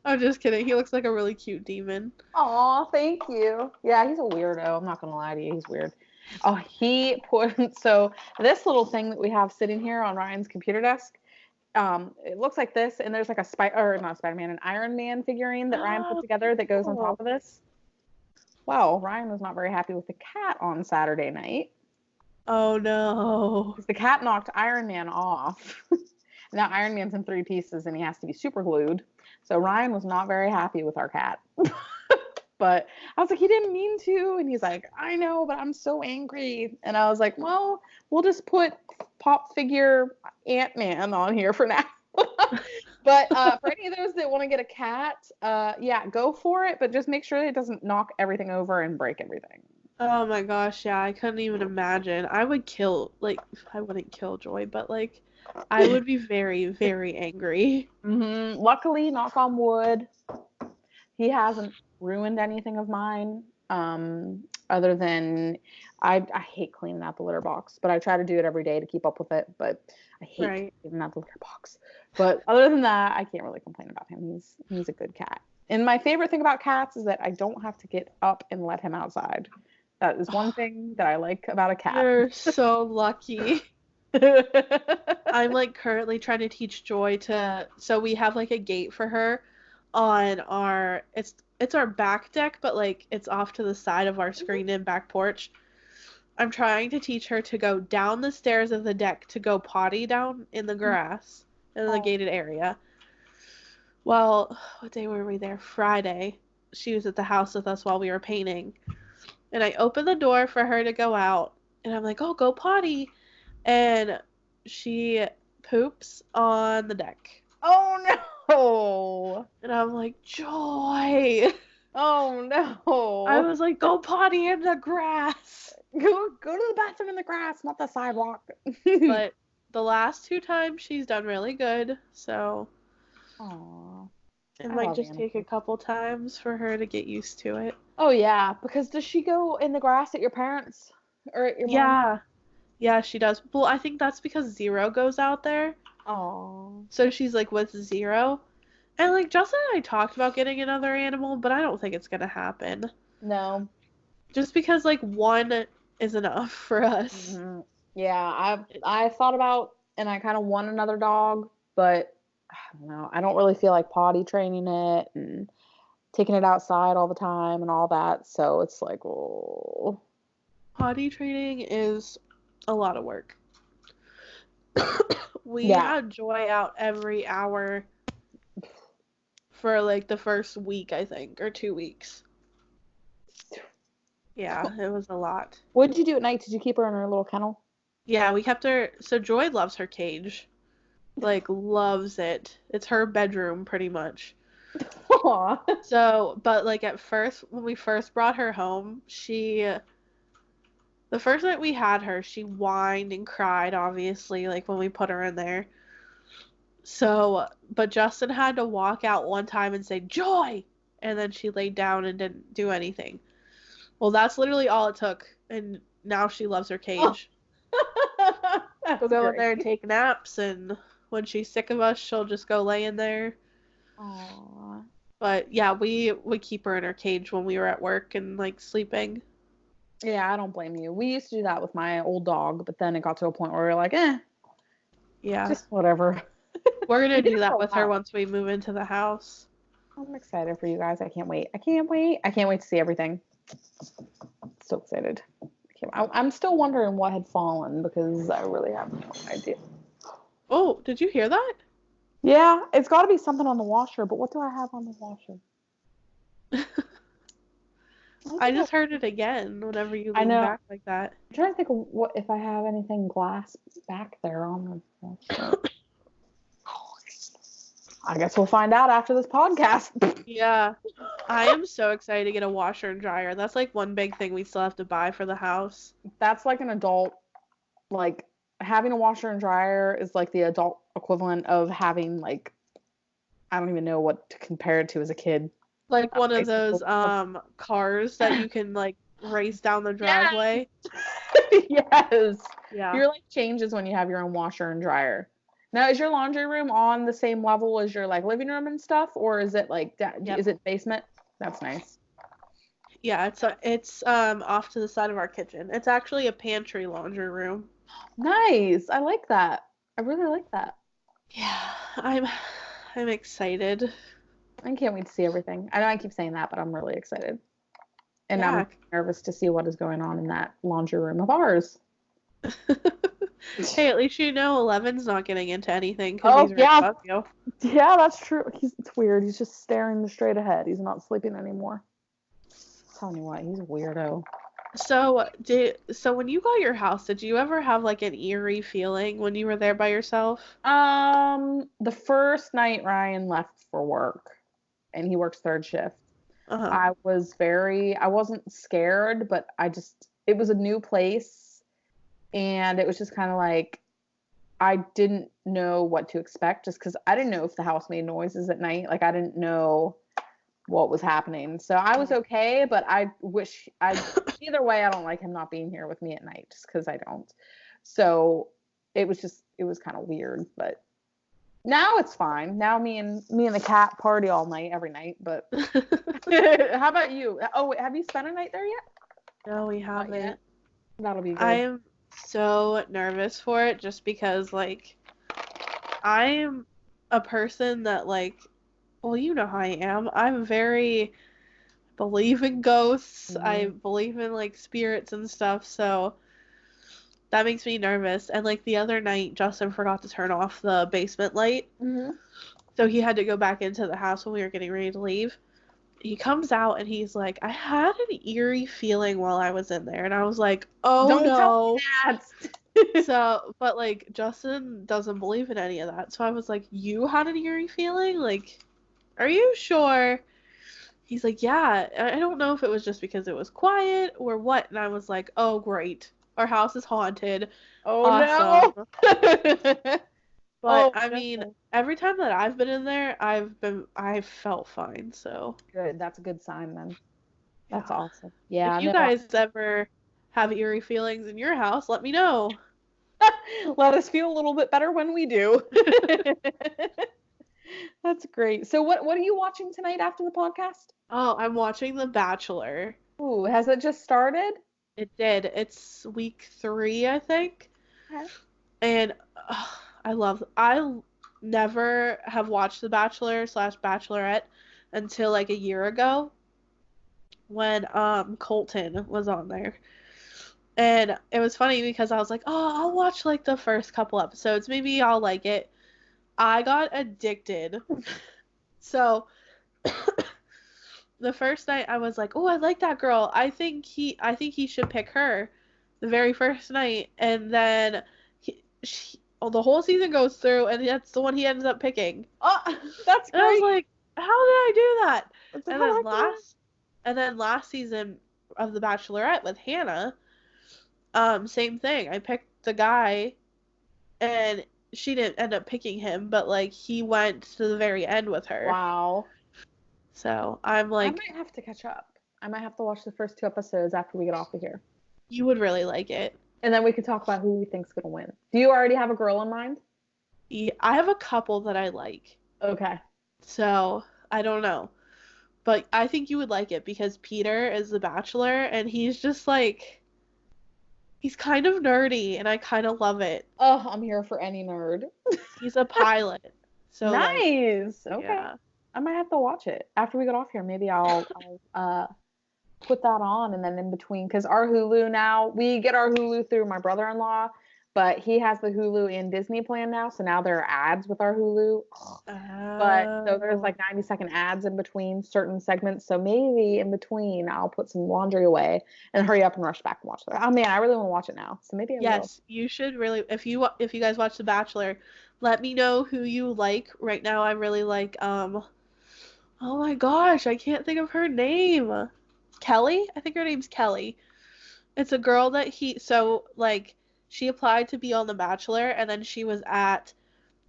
I'm just kidding. He looks like a really cute demon. Aw, thank you. Yeah, he's a weirdo. I'm not gonna lie to you. He's weird. Oh, he put so this little thing that we have sitting here on Ryan's computer desk. It looks like this, and there's like a or not Spider-Man, an Iron Man figurine that Ryan put Oh, together that goes on cool. top of this. Well, Ryan was not very happy with the cat on Saturday night Oh no. because the cat knocked Iron Man off. Now Iron Man's in 3 pieces and he has to be super glued. So Ryan was not very happy with our cat. But I was like, he didn't mean to. And he's like, I know, but I'm so angry. And I was like, well, we'll just put pop figure Ant-Man on here for now. But for any of those that want to get a cat, yeah, go for it. But just make sure it doesn't knock everything over and break everything. Oh my gosh, yeah, I couldn't even imagine. I would kill, like, I wouldn't kill Joy, but like, I would be very, very angry. Luckily, knock on wood, he hasn't ruined anything of mine. other than I hate cleaning out the litter box, but I try to do it every day to keep up with it. But I hate cleaning out the litter box. But other than that, I can't really complain about him. He's a good cat. And my favorite thing about cats is that I don't have to get up and let him outside. That is one thing that I like about a cat. You're so lucky. I'm like currently trying to teach Joy so we have like a gate for her on it's our back deck, but like it's off to the side of our screened-in back porch. I'm trying to teach her to go down the stairs of the deck to go potty down in the grass in the gated area. Well, what day were we there? Friday. She was at the house with us while we were painting. And I opened the door for her to go out. And I'm like, oh, go potty. And she poops on the deck. Oh, no. And I'm like, Joy. Oh, no. I was like, go potty in the grass. Go to the bathroom in the grass, not the sidewalk. But the last 2 times, she's done really good. So Aww. it might just take a couple times for her to get used to it. Oh, yeah. Because does she go in the grass at your parents? Or at your mom? Yeah, she does. Well, I think that's because Zero goes out there. Oh. So she's like with Zero. And like Justin and I talked about getting another animal, but I don't think it's gonna happen. No. Just because like one is enough for us. Mm-hmm. Yeah, I thought about, and I kind of want another dog, but I don't know. I don't really feel like potty training it and taking it outside all the time and all that. So it's like, oh. Potty training is a lot of work. We had Joy out every hour for like the first week, I think, or 2 weeks. Yeah, it was a lot. What did you do at night? Did you keep her in her little kennel? Yeah, we kept her. So Joy loves her cage. Like, loves it. It's her bedroom, pretty much. Aww. So, but like at first, when we first brought her home, the first night we had her, she whined and cried, obviously, like when we put her in there. So, but Justin had to walk out one time and say, Joy! And then she laid down and didn't do anything. Well, that's literally all it took. And now she loves her cage. She'll go in there and take naps, and when she's sick of us, she'll just go lay in there. Aww. But yeah, we would keep her in her cage when we were at work and like sleeping. Yeah, I don't blame you. We used to do that with my old dog, but then it got to a point where we were like, yeah, just whatever. We're gonna do that with her once we move into the house. I'm excited for you guys. I can't wait. I can't wait to see everything. So excited. I'm still wondering what had fallen because I really have no idea. Oh, did you hear that? Yeah, it's got to be something on the washer, but what do I have on the washer? I just heard it again whenever you lean back like that. I'm trying to think of what if I have anything glass back there on the washer. I guess we'll find out after this podcast. Yeah. I am so excited to get a washer and dryer. That's like one big thing we still have to buy for the house. That's like an adult, like having a washer and dryer is like the adult equivalent of having like, I don't even know what to compare it to as a kid. Like one of those cars that you can like race down the driveway. Yes. Yeah. Your life changes when you have your own washer and dryer. Now, is your laundry room on the same level as your like living room and stuff, or is it like is it basement? That's nice. Yeah, it's off to the side of our kitchen. It's actually a pantry laundry room. Nice. I like that. I really like that. Yeah, I'm excited. I can't wait to see everything. I know I keep saying that, but I'm really excited. And I'm nervous to see what is going on in that laundry room of ours. Hey, at least you know 11's not getting into anything because he's right above you. Yeah, that's true. It's weird. He's just staring straight ahead. He's not sleeping anymore. Tell me what, he's a weirdo. So when you got your house, did you ever have like an eerie feeling when you were there by yourself? The first night Ryan left for work, and he works third shift. I wasn't scared, but it was a new place. And it was just kind of like, I didn't know what to expect just because I didn't know if the house made noises at night. Like, I didn't know what was happening. So I was okay, but I wish either way, I don't like him not being here with me at night just because I don't. So it was kind of weird, but now it's fine. Now me and the cat party all night, every night. But how about you? Oh, wait, have you spent a night there yet? No, we haven't. That'll be good. I am so nervous for it just because, like, I'm a person that, like, well, you know how I am. I'm very believe in ghosts. I believe in, like, spirits and stuff, so that makes me nervous. And, like, the other night, Justin forgot to turn off the basement light, so he had to go back into the house when we were getting ready to leave. He comes out and he's like, I had an eerie feeling while I was in there. And I was like, oh, Don't no. tell me that. So, but, like, Justin doesn't believe in any of that. So I was like, you had an eerie feeling? Like, are you sure? He's like, yeah. I don't know if it was just because it was quiet or what. And I was like, oh, great. Our house is haunted. Oh, awesome. no. But I mean, every time that I've been in there, I've felt fine. So good. That's a good sign then. That's awesome. Yeah. If you guys ever have eerie feelings in your house, let me know. Let us feel a little bit better when we do. That's great. So what are you watching tonight after the podcast? Oh, I'm watching The Bachelor. Ooh, has it just started? It did. It's week 3, I think. Okay. And I never have watched The Bachelor / Bachelorette until like a year ago when Colton was on there. And it was funny because I was like, oh, I'll watch like the first couple episodes. Maybe I'll like it. I got addicted. So the first night I was like, oh, I like that girl. I think he should pick her the very first night. And then the whole season goes through, and that's the one he ends up picking. Oh, that's great. And I was like, how did I do that? And then last season of The Bachelorette with Hannah, same thing. I picked the guy, and she didn't end up picking him, but like he went to the very end with her. Wow. So I'm like, I might have to catch up. I might have to watch the first 2 episodes after we get off of here. You would really like it. And then we could talk about who we think's gonna win. Do you already have a girl in mind? Yeah, I have a couple that I like. Okay. So I don't know, but I think you would like it because Peter is the Bachelor, and he's just like, he's kind of nerdy, and I kind of love it. Oh, I'm here for any nerd. He's a pilot. So nice. Like, okay. Yeah. I might have to watch it after we get off here. Maybe I'll put that on, and then in between, because our Hulu now, we get our Hulu through my brother-in-law, but he has the Hulu and Disney plan now, so now there are ads with our Hulu. But so there's like 90-second ads in between certain segments, so maybe in between I'll put some laundry away and hurry up and rush back and watch that. Oh man, I really want to watch it now, so maybe I will. Yes, you should really. If you guys watch The Bachelor, let me know who you like. Right now, I really like oh my gosh, I can't think of her name. Kelly? I think her name's Kelly. It's a girl that she applied to be on The Bachelor, and then she was at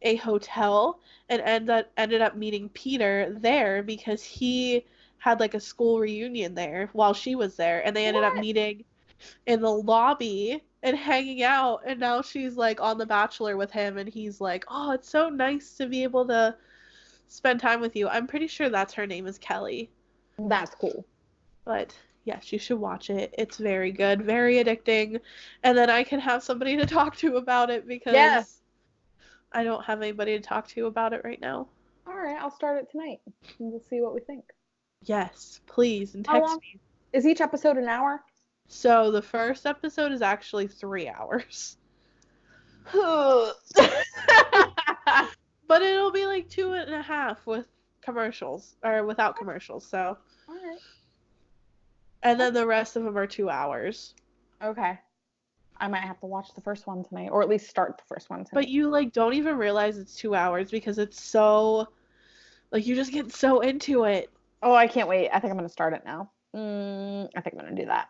a hotel and ended up meeting Peter there because he had like a school reunion there while she was there, and they ended up meeting in the lobby and hanging out, and now she's like on The Bachelor with him, and he's like, oh, it's so nice to be able to spend time with you. I'm pretty sure that's her name is Kelly. That's cool. But yes, you should watch it. It's very good, very addicting. And then I can have somebody to talk to about it because I don't have anybody to talk to about it right now. All right, I'll start it tonight. And we'll see what we think. Yes, please, and text me. Is each episode an hour? So the first episode is actually 3 hours. But it'll be like 2.5 with commercials, or without commercials, so. All right. And then the rest of them are 2 hours. Okay. I might have to watch the first one tonight, or at least start the first one tonight. But you like don't even realize it's 2 hours because it's so, like, you just get so into it. Oh, I can't wait. I think I'm gonna start it now. I think I'm gonna do that.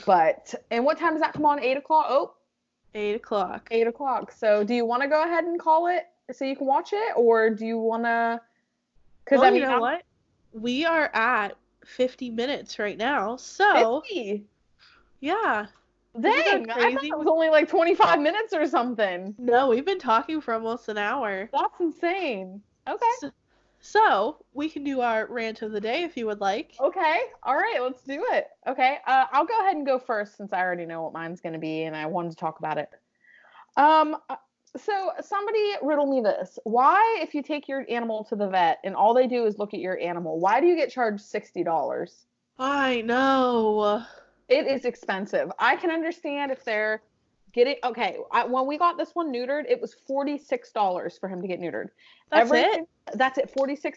But and what time does that come on? 8 o'clock? Oh. 8 o'clock. 8 o'clock. So do you want to go ahead and call it so you can watch it, or do you want to? Because you know what? we are at 50 minutes right now. So, 50. yeah. Dang, Isn't that I thought crazy? it was only like 25 minutes or something. No, we've been talking for almost an hour. That's insane. Okay. So, we can do our rant of the day if you would like. Okay. All right, let's do it. Okay. I'll go ahead and go first since I already know what mine's going to be and I wanted to talk about it. Um, uh, so somebody riddle me this. Why, if you take your animal to the vet and all they do is look at your animal, why do you get charged $60? I know. It is expensive. I can understand if they're getting okay. When we got this one neutered, it was $46 for him to get neutered. That's it? That's it. $46.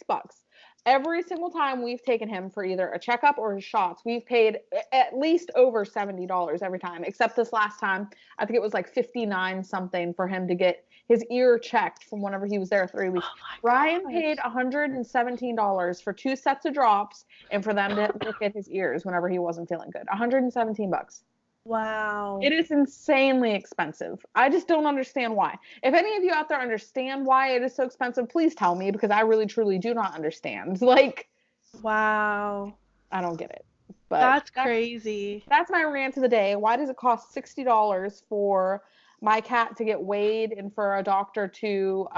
Every single time we've taken him for either a checkup or his shots, we've paid at least over $70 every time. Except this last time, I think it was like 59 something for him to get his ear checked from whenever he was there 3 weeks. Ryan paid $117 for 2 sets of drops and for them to look at his ears whenever he wasn't feeling good. $117. Wow. It is insanely expensive. I just don't understand why. If any of you out there understand why it is so expensive, please tell me because I really truly do not understand. Like, wow. I don't get it. But That's crazy. That's my rant of the day. Why does it cost $60 for my cat to get weighed and for a doctor to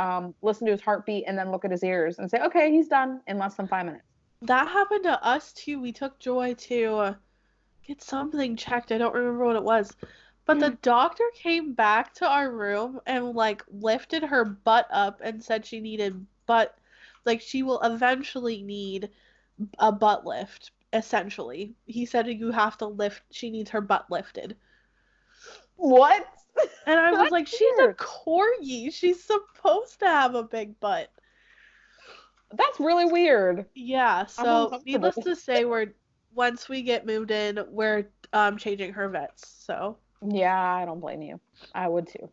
listen to his heartbeat and then look at his ears and say, okay, he's done in less than 5 minutes? That happened to us too. We took Joy to get something checked. I don't remember what it was. But the doctor came back to our room and like lifted her butt up and said she needed she will eventually need a butt lift, essentially. He said she needs her butt lifted. What? And I was That's like, she's a weird. corgi. She's supposed to have a big butt. That's really weird. Yeah, I'm so uncomfortable. needless to say, once we get moved in, we're changing her vets. So Yeah, I don't blame you. I would too.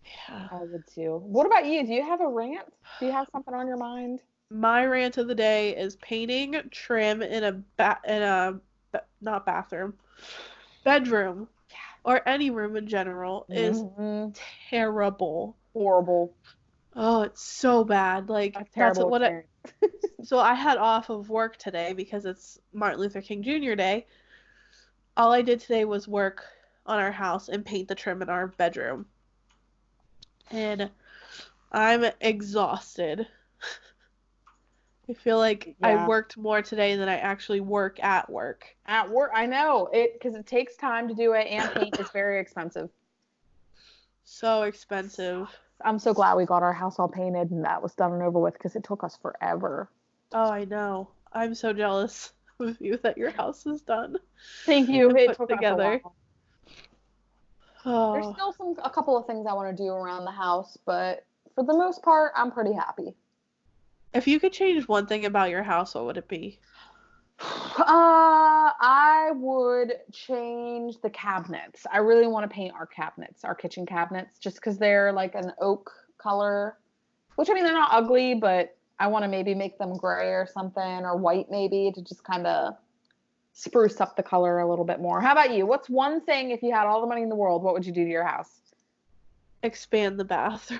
yeah. I would too. What about you? Do you have a rant? Do you have something on your mind? My rant of the day is painting trim in not bathroom, bedroom, or any room in general is terrible. Horrible. Oh, it's so bad. Like A terrible experience. So I had off of work today because it's Martin Luther King Jr. Day. All I did today was work on our house and paint the trim in our bedroom. And I'm exhausted. I feel like I worked more today than I actually work at work. At work, I know. Because it takes time to do it and paint is very expensive. So expensive. I'm so glad we got our house all painted and that was done and over with because it took us forever. Oh, I know. I'm so jealous of you that your house is done. Thank you. It took together. Us a while. There's still a couple of things I want to do around the house, but for the most part, I'm pretty happy. If you could change one thing about your house, what would it be? I would change the cabinets. I really want to paint our cabinets, our kitchen cabinets, just because they're like an oak color. Which, I mean, they're not ugly, but I want to maybe make them gray or something, or white maybe, to just kind of spruce up the color a little bit more. How about you? What's one thing, if you had all the money in the world, what would you do to your house? Expand the bathroom.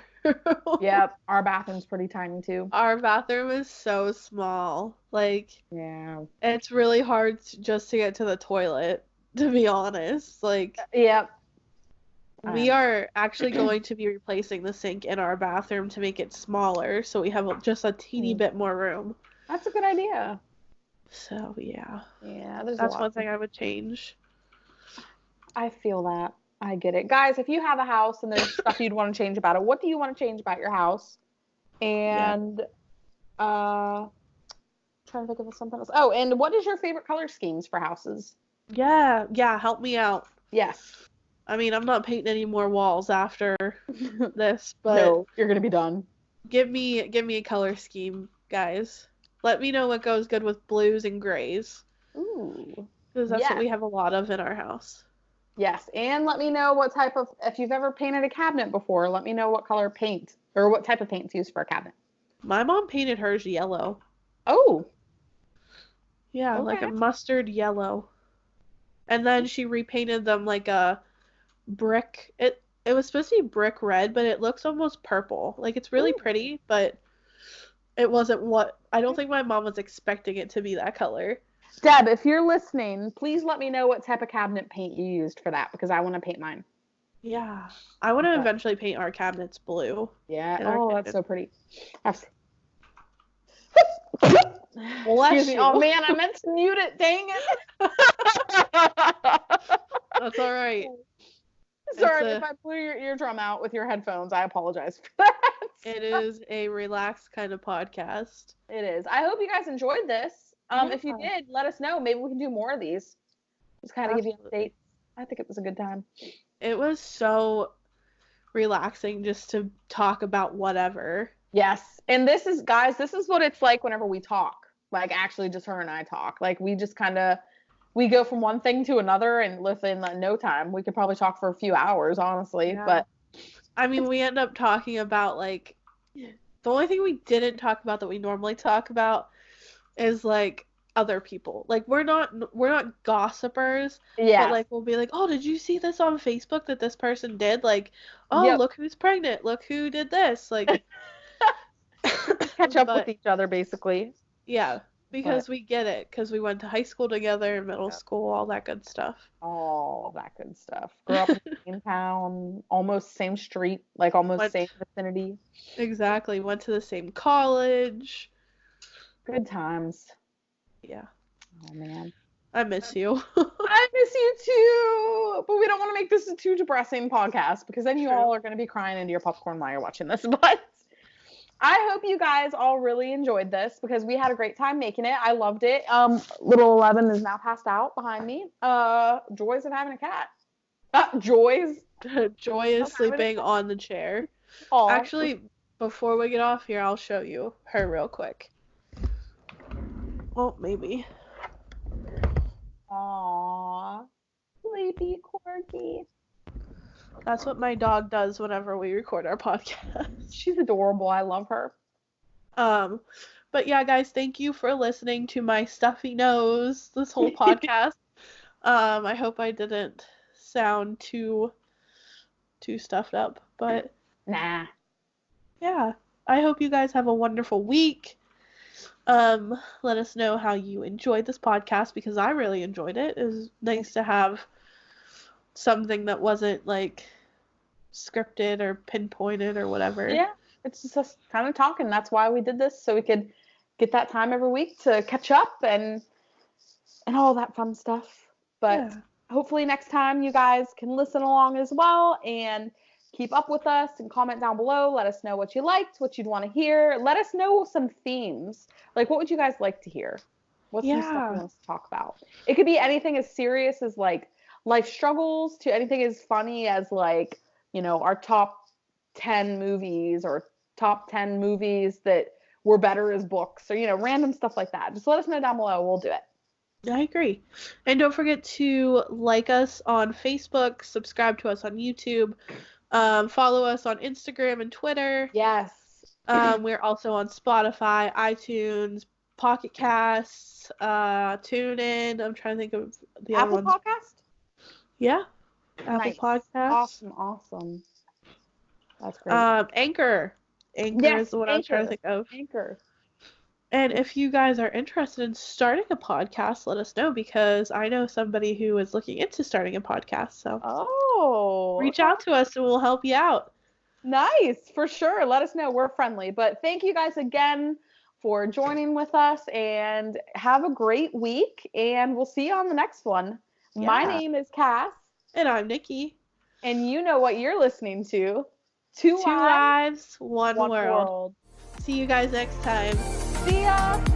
Yep, our bathroom's pretty tiny too. Our bathroom is so small. Like, yeah, it's really hard just to get to the toilet, to be honest. Like, yep. We are actually going to be replacing the sink in our bathroom to make it smaller, so we have just a teeny bit more room. That's a good idea. So, yeah. Yeah, that's one thing I would change. I feel that. I get it. Guys, if you have a house and there's stuff you'd want to change about it, what do you want to change about your house? And trying to think of something else. Oh, and what is your favorite color schemes for houses? Yeah, help me out. Yes. I mean, I'm not painting any more walls after this, but no, you're gonna be done. Give me a color scheme, guys. Let me know what goes good with blues and grays. Ooh. Because that's what we have a lot of in our house. Yes, and let me know what type of, if you've ever painted a cabinet before, let me know what color paint, or what type of paint's used for a cabinet. My mom painted hers yellow. Oh. Yeah, okay. Like a mustard yellow. And then she repainted them like a brick. It was supposed to be brick red, but it looks almost purple. Like, it's really pretty, but It wasn't what I don't think my mom was expecting it to be that color. Deb, if you're listening, please let me know what type of cabinet paint you used for that because I want to paint mine. Yeah. I want to eventually paint our cabinets blue. Yeah. Oh, that's so pretty. Excuse me. Oh man, I meant to mute it. Dang it. That's all right. Sorry if I blew your eardrum out with your headphones. I apologize for that. It is a relaxed kind of podcast. It is. I hope you guys enjoyed this. If you did, let us know. Maybe we can do more of these. Just kind of give you updates. I think it was a good time. It was so relaxing just to talk about whatever. Yes. And this is what it's like whenever we talk. Like, actually, just her and I talk. Like, we just kind of, we go from one thing to another, and within no time, we could probably talk for a few hours, honestly. Yeah. But I mean, we end up talking about, like, the only thing we didn't talk about that we normally talk about is, like, other people. Like, we're not gossipers. Yeah. But, like, we'll be like, oh, did you see this on Facebook that this person did? Like, oh, look who's pregnant. Look who did this. Like, catch up with each other, basically. Yeah, because we get it. Because we went to high school together, middle school, all that good stuff. All that good stuff. Grew up in the same town, almost same street, like almost same vicinity. Exactly. Went to the same college. Good times. Yeah. Oh, man. I miss you. I miss you too. But we don't want to make this a too depressing podcast because then you all are going to be crying into your popcorn while you're watching this. But I hope you guys all really enjoyed this because we had a great time making it. I loved it. Little 11 is now passed out behind me. Joys of having a cat. Joy is sleeping on the chair. Aww. Actually, before we get off here, I'll show you her real quick. Well, maybe. Aww. Sleepy Corgi. That's what my dog does whenever we record our podcast. She's adorable. I love her. But yeah, guys, thank you for listening to my stuffy nose this whole podcast. I hope I didn't sound too stuffed up, but nah. Yeah. I hope you guys have a wonderful week. Let us know how you enjoyed this podcast because I really enjoyed it. It was nice to have something that wasn't like scripted or pinpointed or whatever. Yeah, it's just kind of talking. That's why we did this, so we could get that time every week to catch up and all that fun stuff. But hopefully next time you guys can listen along as well and keep up with us and comment down below. Let us know what you liked, what you'd want to hear. Let us know some themes. Like, what would you guys like to hear? What's some stuff you want us to talk about? It could be anything as serious as like life struggles to anything as funny as like, you know, our top 10 movies or top 10 movies that were better as books or, you know, random stuff like that. Just let us know down below. We'll do it. I agree. And don't forget to like us on Facebook, subscribe to us on YouTube, follow us on Instagram and Twitter. Yes. We're also on Spotify, iTunes, Pocket Casts, TuneIn. I'm trying to think of the Apple other ones. Podcast? Yeah. Apple Podcasts. Awesome. That's great. Anchor. Anchor is what I'm trying to think of. Anchor. And if you guys are interested in starting a podcast, let us know because I know somebody who is looking into starting a podcast. So reach out to us and we'll help you out. Nice, for sure. Let us know. We're friendly. But thank you guys again for joining with us and have a great week. And we'll see you on the next one. Yeah. My name is Cass. And I'm Nikki. And you know what you're listening to. Two Lives, One World. See you guys next time. See ya!